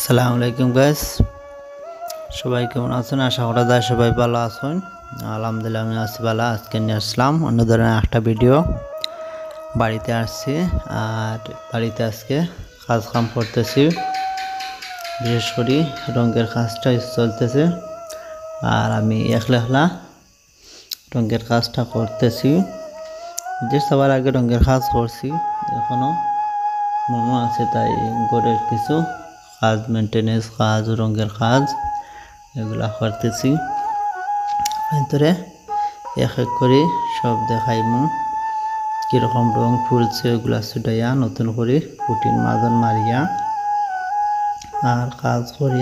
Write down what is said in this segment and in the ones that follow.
আসসালামু আলাইকুম গাইস, সবাই কেমন আছেন? আশা করা যায় সবাই ভালো আছেন। আলহামদুলিল্লাহ আমি আছি ভালো। আজকে নিয়ে আসলাম অন্য ধরনের একটা ভিডিও। বাড়িতে আসছি আর বাড়িতে আজকে কাম করতেছি, বিশেষ করে রঙের কাজটা চলতেছে আর আমি একলা রঙের কাজটা করতেছি। যে সবার আগে রঙের কাজ করছি, এখনও মনে আছে, তাই ঘরের কিছু কাজ, মেনটেনেন্স কাজ, রঙের কাজ এগুলা করতেছি। ভিতরে এক এক করে সব দেখাইমু কীরকম রং ফুলছে, ওগুলা ছুটাইয়া নতুন করে পুটিন মাজন মারিয়া আর কাজ করি।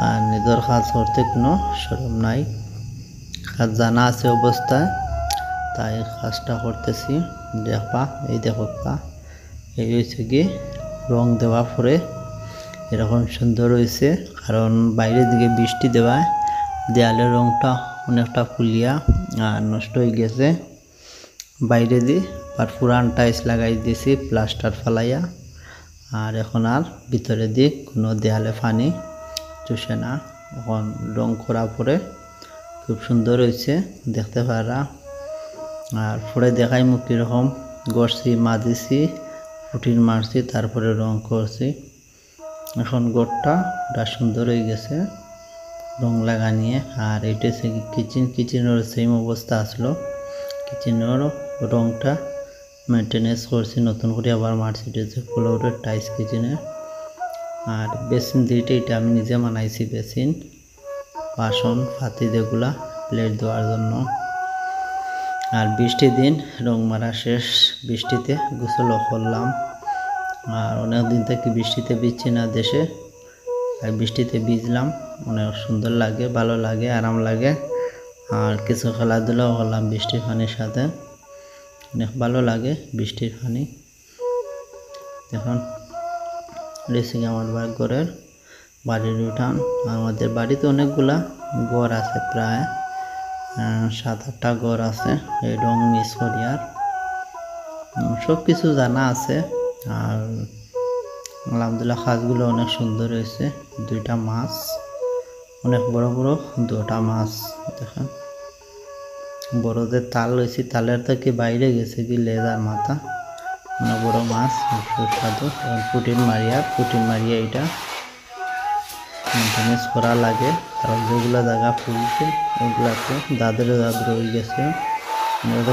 আর নিজের কাজ করতে কোনো শরম নাই, কাজ জানা আছে অবস্থায়, তাই কাজটা করতেছি। দেখবা, এই দেখবা, এই হয়েছে কি রং দেওয়া পরে এরকম সুন্দর হয়েছে, কারণ বাইরের দিকে বৃষ্টি দেওয়ায় দেয়ালের রংটা অনেকটা ফুলিয়া আর নষ্ট হয়ে গেছে। বাইরে দিয়ে আর পুরান টাইলস লাগাই দিয়েছি প্লাস্টার ফালাইয়া, আর এখন আর ভিতরে দিয়ে কোনো দেয়ালে পানি চুষে না। এখন রং করা পরে খুব সুন্দর হয়েছে, দেখতে পারা। আর পরে দেখাই মুখ কীরকম গড়ছি, মাদিছি, পুটিন মারছি, তারপরে রং করছি। এখন গোটটা সুন্দর হয়ে গেছে রং লাগা নিয়ে। আর এটা হচ্ছে কিচেনের সেম অবস্থা আসলো, কিচেনের রংটা মেনটেনেন্স করছি, নতুন করে আবার মারছি। এটা হচ্ছে ফ্লোরের টাইলস কিচেনের। আর বেসিন দিয়েটা এটা আমি নিজে বানাইছি, বেসিন বাসন ফাতি যেগুলা প্লেট দেওয়ার জন্য। আর বৃষ্টির দিন রং মারা শেষ, বৃষ্টিতে গোসলও করলাম। আর অনেক দিন থেকে বৃষ্টিতে ভিজছি না দেশে, আর বৃষ্টিতে ভিজলাম, অনেক সুন্দর লাগে, ভালো লাগে, আরাম লাগে। আর কিছু খেলাধুলাও করলাম বৃষ্টির পানির সাথে, অনেক ভালো লাগে বৃষ্টির পানি। এখন রেসিং আমার ঘরের বাড়ির উঠান। আমাদের বাড়িতে অনেকগুলা ঘর আছে, প্রায় 7-8টা ঘর আছে। এই রং মিস করি আর সব কিছু জানা আছে। আর আলহামদুলিল্লাহ কাজগুলো অনেক সুন্দর হয়েছে। 2টা মাছ, অনেক বড় বড় 2টা মাছ, দেখেন বড়দের তাল হয়েছে, তালের থেকে বাইরে গেছে কি লেজার মাথা, অনেক বড় মাছ, সুস্বাদু। পুটিন মারিয়া এটা মেনটেনেন্স করা লাগে, কারণ যেগুলো জায়গা ফুলছে ওগুলাতে দাদরে হয়ে গেছে,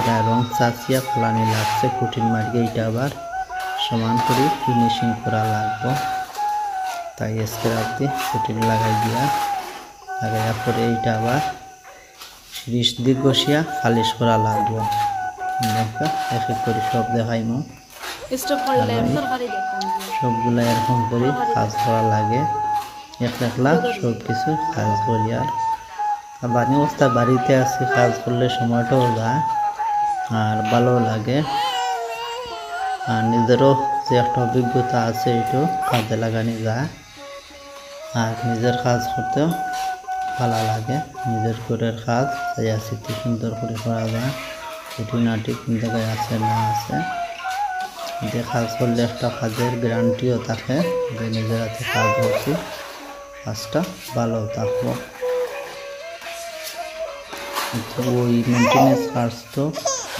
গায়ে রং চাচিয়া ফলানি লাগছে। পুটিন মারিয়া এটা আবার সমান করে ফিনিশিং করা লাগবে, তাই স্ক্রাব দিয়ে পুটিন লাগাইয়া পরে এইটা আবার সিরিজ দিয়ে ঘষিয়া পালিশ করা লাগবে। এক এক করে সব দেখাইমু, সবগুলা এরকম করে কাজ করা লাগে। একলা সব কিছু কাজ করি। আর বানি অবস্থা বাড়িতে আছি, কাজ করলে সময়টাও যায় আর ভালো লাগে। আর নিজেরও যে একটা অভিজ্ঞতা আছে, এটাও কাজে লাগানি যায়। আর নিজের কাজ করতেও ভালো লাগে, নিজের ঘরের কাজ যা স্মৃতি সুন্দর করে করা যায়। খুঁটিনাটি কোন জায়গায় আছে না আছে, যে কাজ করলে একটা কাজের গ্যারান্টিও থাকে যে নিজের হাতে কাজ করছি, কাজটা ভালো থাকবো। ওই মেনটেনেন্স কাজ তো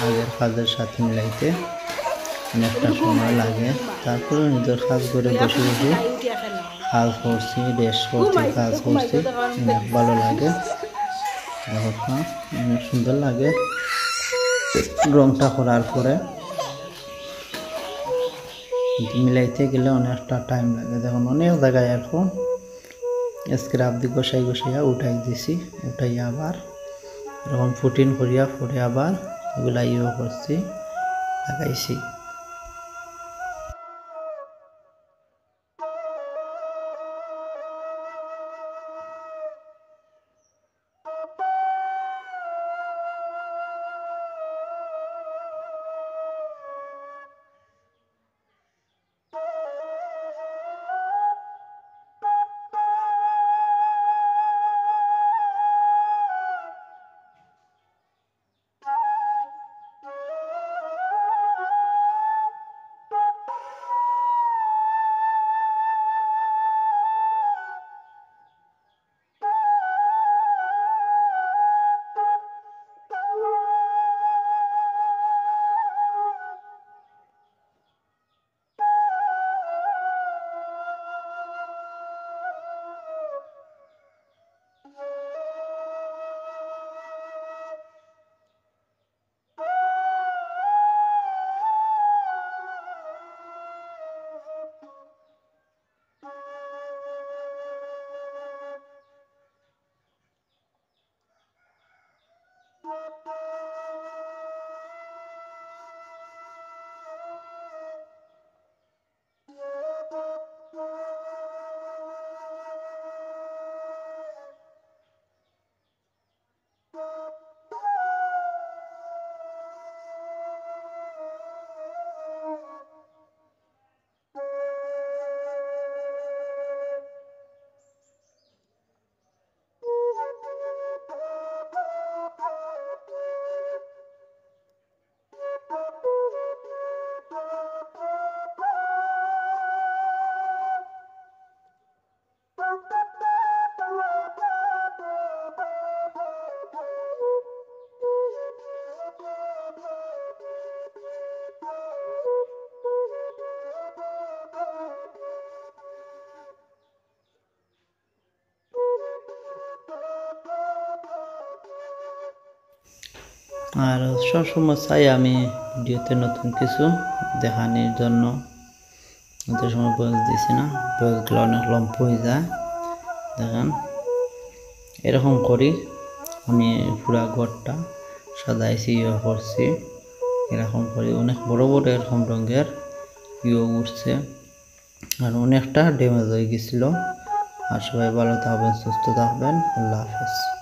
আগের কাজের সাথে মিলাইতে অনেকটা সময় লাগে। তারপরে নিজের কাজ করে বসে বসে কাজ করছি, রেস্ট করছি, কাজ করছি, অনেক ভালো লাগে। অনেক সুন্দর লাগে রংটা করার পরে। মিলাইতে গেলে অনেকটা টাইম লাগে। দেখুন অনেক জায়গায় এখন স্ক্রাব দিয়ে গোসাইয়া উঠাই দিছি, উঠাইয়া আবার এরকম ফুটিন করিয়া পরে আবার এগুলা করছি, লাগাইছি। আর সবসময় চাই আমি ভিডিওতে নতুন কিছু দেখানোর জন্য, অত সময় বয়স দিছি না, বয়সগুলো অনেক লম্প হয়ে যায়। দেখেন এরকম করি আমি পুরা ঘরটা সাজাইছি, করছি এরকম করি। অনেক বড় বড় এরকম রঙের উঠছে আর অনেকটা ড্যামেজ হয়ে গেছিলো। আর সবাই ভালো থাকবেন, সুস্থ থাকবেন। আল্লাহ হাফেজ।